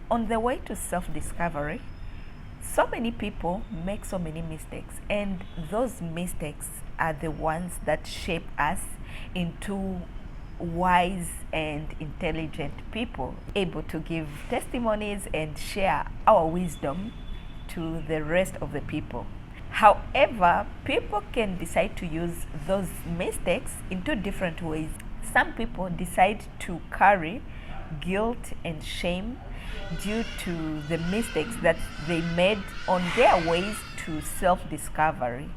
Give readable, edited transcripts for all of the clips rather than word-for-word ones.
On the way to self-discovery, so many people make so many mistakes, and those mistakes are the ones that shape us into wise and intelligent people, able to give testimonies and share our wisdom to the rest of the people. However, people can decide to use those mistakes in two different ways. Some people decide to carry guilt and shame due to the mistakes that they made on their ways to self-discovery.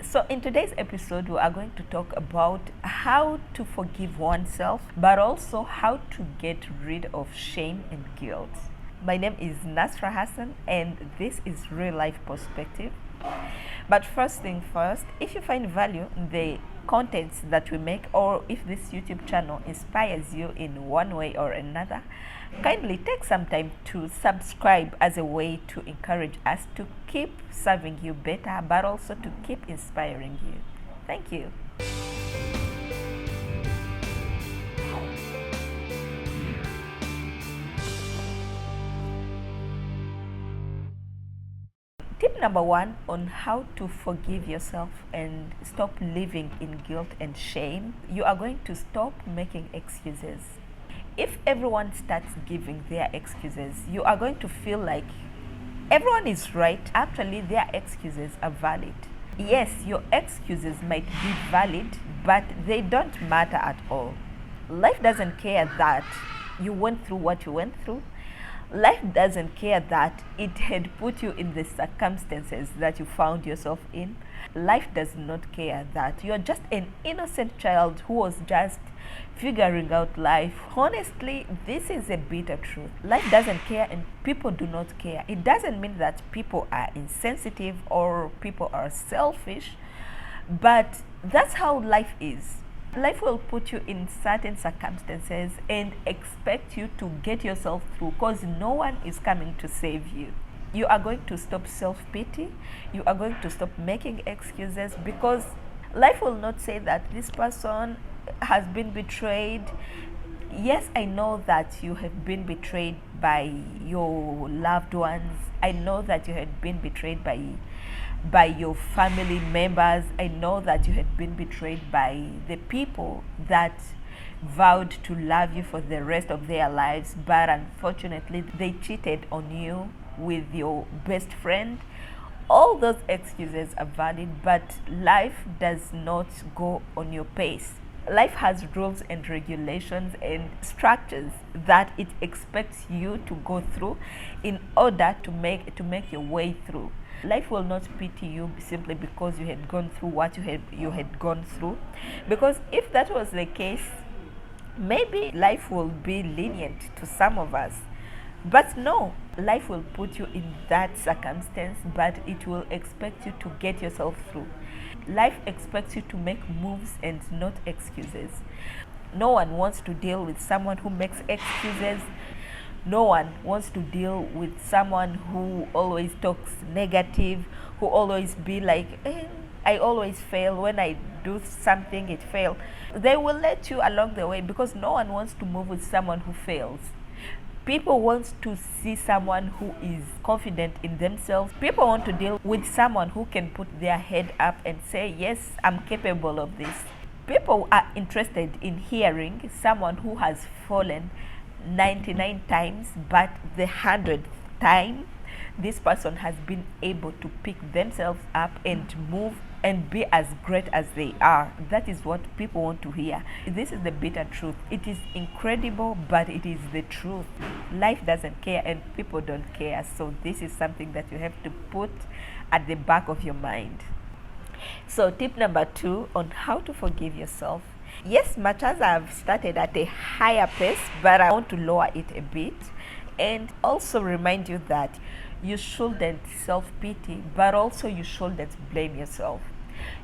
So in today's episode, we are going to talk about how to forgive oneself, but also how to get rid of shame and guilt. My name is Nasra Hassan, and this is Real Life Perspective. But first thing first, if you find value in the contents that we make, or if this YouTube channel inspires you in one way or another, kindly take some time to subscribe as a way to encourage us to keep serving you better, but also to keep inspiring you. Thank you. Tip number one on how to forgive yourself and stop living in guilt and shame. You are going to stop making excuses. If everyone starts giving their excuses, you are going to feel like everyone is right. Actually, their excuses are valid. Yes, your excuses might be valid, but they don't matter at all. Life doesn't care that you went through what you went through. Life doesn't care that it had put you in the circumstances that you found yourself in. Life does not care that you're just an innocent child who was just figuring out life. Honestly, this is a bitter truth. Life doesn't care and people do not care. It doesn't mean that people are insensitive or people are selfish, but that's how life is. Life will put you in certain circumstances and expect you to get yourself through, because no one is coming to save you. You are going to stop self-pity. You are going to stop making excuses, because life will not say that this person has been betrayed. Yes, I know that you have been betrayed by your loved ones. I know that you had been betrayed by your family members. I know that you had been betrayed by the people that vowed to love you for the rest of their lives, but unfortunately they cheated on you with your best friend. All those excuses are valid, but life does not go on your pace. Life has rules and regulations and structures that it expects you to go through in order to make your way through. Life will not pity you simply because you had gone through what you had gone through, because if that was the case, maybe life will be lenient to some of us. But no, life will put you in that circumstance, but it will expect you to get yourself through. Life expects you to make moves and not excuses. No one wants to deal with someone who makes excuses. No one wants to deal with someone who always talks negative, who always be like, I always fail. When I do something, it fails. They will let you along the way, because no one wants to move with someone who fails. People want to see someone who is confident in themselves. People want to deal with someone who can put their head up and say, yes, I'm capable of this. People are interested in hearing someone who has fallen 99 times, but the 100th time this person has been able to pick themselves up and move and be as great as they are. That is what people want to hear. This is the bitter truth. It is incredible, but it is the truth. Life doesn't care and people don't care. So this is something that you have to put at the back of your mind. So tip number 2 on how to forgive yourself. Yes, much as I've started at a higher pace, but I want to lower it a bit and also remind you that you shouldn't self-pity, but also you shouldn't blame yourself.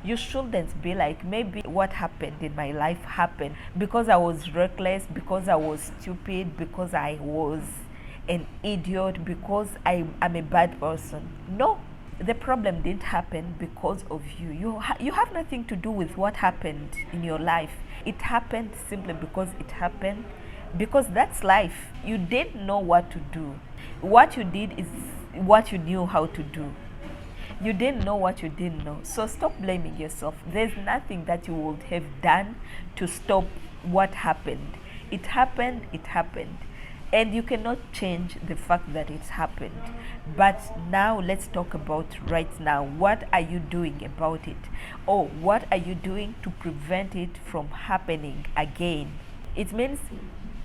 You shouldn't be like, maybe what happened in my life happened because I was reckless, because I was stupid, because I was an idiot, because I am a bad person. No, the problem didn't happen because of you. You have nothing to do with what happened in your life. It happened simply because it happened, because that's life. You didn't know what to do. What you did is what you knew how to do. You didn't know what you didn't know. So stop blaming yourself. There's nothing that you would have done to stop what happened. It happened, it happened. And you cannot change the fact that it's happened. But now let's talk about right now. What are you doing about it? Or what are you doing to prevent it from happening again? It means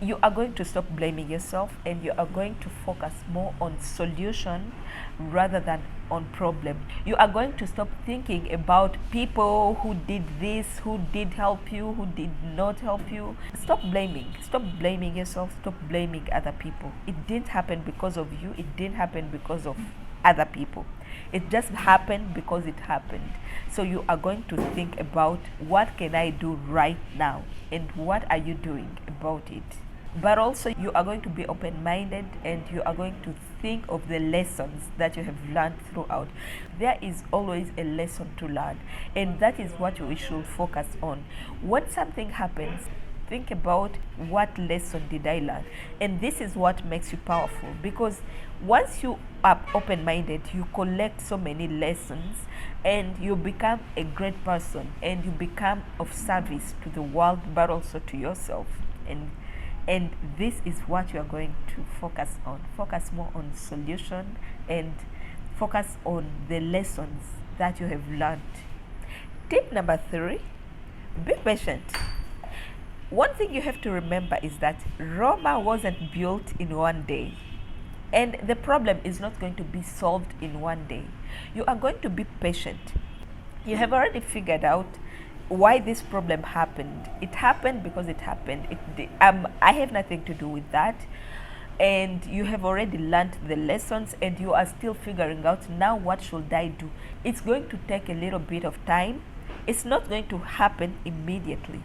you are going to stop blaming yourself and you are going to focus more on solution rather than on problem. You are going to stop thinking about people who did this, who did help you, who did not help you. Stop blaming yourself, stop blaming other people. It didn't happen because of you, it didn't happen because of other people. It just happened because it happened. So you are going to think about what can I do right now and what are you doing about it. But also you are going to be open-minded and you are going to think of the lessons that you have learned throughout. There is always a lesson to learn, and that is what we should focus on. When something happens, think about what lesson did I learn, and this is what makes you powerful, because once you are open-minded, you collect so many lessons and you become a great person and you become of service to the world but also to yourself. And this is what you are going to focus on. Focus more on solution and focus on the lessons that you have learned. Tip number 3, be patient. One thing you have to remember is that Roma wasn't built in one day. And the problem is not going to be solved in one day. You are going to be patient. You have already figured out why this problem happened. It happened because it happened. I have nothing to do with that. And you have already learned the lessons and you are still figuring out now what should I do. It's going to take a little bit of time. It's not going to happen immediately.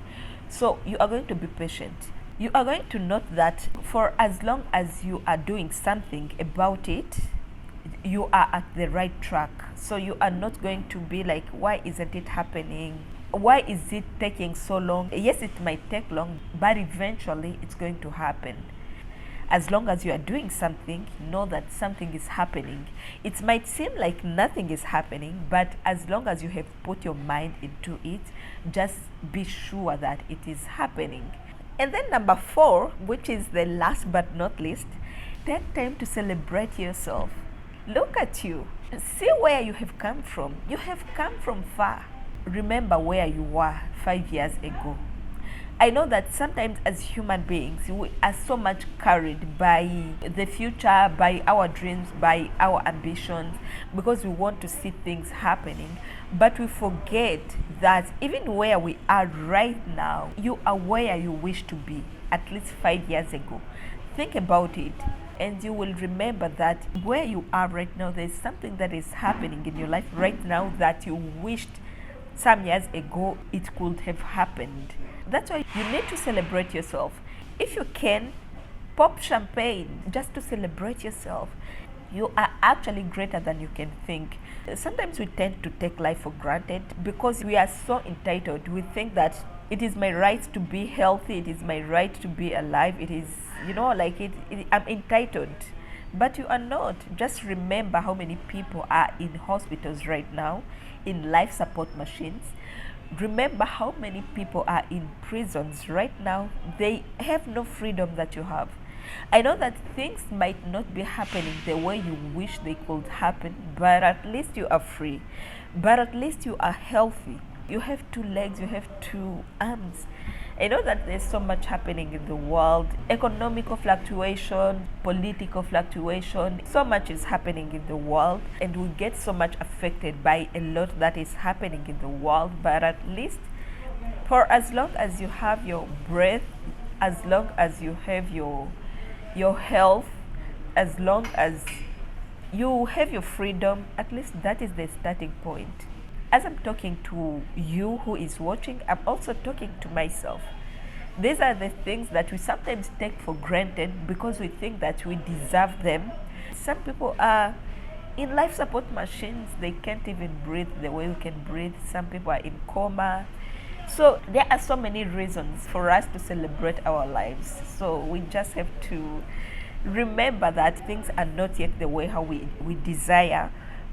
So you are going to be patient. You are going to note that for as long as you are doing something about it, you are at the right track. So you are not going to be like, why isn't it happening? Why is it taking so long? Yes, it might take long, but eventually it's going to happen. As long as you are doing something, know that something is happening. It might seem like nothing is happening, but as long as you have put your mind into it, just be sure that it is happening. And then number 4, which is the last but not least, take time to celebrate yourself. Look at you. See where you have come from. You have come from far. Remember where you were 5 years ago. I know that sometimes as human beings, we are so much carried by the future, by our dreams, by our ambitions, because we want to see things happening. But we forget that even where we are right now, you are where you wish to be at least 5 years ago. Think about it. And you will remember that where you are right now, there's something that is happening in your life right now that you wished some years ago it could have happened. That's why you need to celebrate yourself. If you can, pop champagne just to celebrate yourself. You are actually greater than you can think. Sometimes we tend to take life for granted because we are so entitled. We think that it is my right to be healthy, it is my right to be alive, it is, I'm entitled. But you are not. Just remember how many people are in hospitals right now, in life support machines. Remember how many people are in prisons right now. They have no freedom that you have. I know that things might not be happening the way you wish they could happen, but at least you are free. But at least you are healthy. You have 2 legs, you have 2 arms. I know that there's so much happening in the world. Economical fluctuation, political fluctuation, so much is happening in the world, and we get so much affected by a lot that is happening in the world. But at least for as long as you have your breath, as long as you have your health, as long as you have your freedom, at least that is the starting point. As I'm talking to you who is watching, I'm also talking to myself. These are the things that we sometimes take for granted because we think that we deserve them. Some people are in life support machines. They can't even breathe the way we can breathe. Some people are in coma. So there are so many reasons for us to celebrate our lives. So we just have to remember that things are not yet the way how we desire,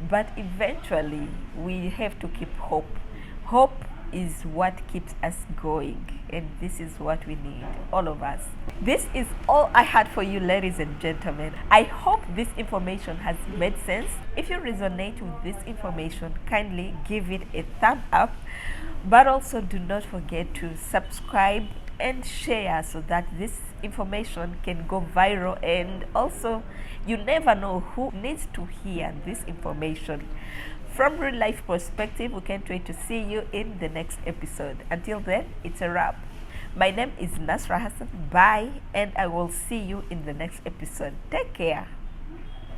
but eventually we have to keep hope. Hope is what keeps us going, and this is what we need, all of us. This is all I had for you, ladies and gentlemen. I hope this information has made sense. If you resonate with this information, kindly give it a thumb up, but also do not forget to subscribe and share so that this information can go viral, and also you never know who needs to hear this information. From real life perspective, we can't wait to see you in the next episode. Until then, it's a wrap. My name is Nasra Hassan. Bye, and I will see you in the next episode. Take care.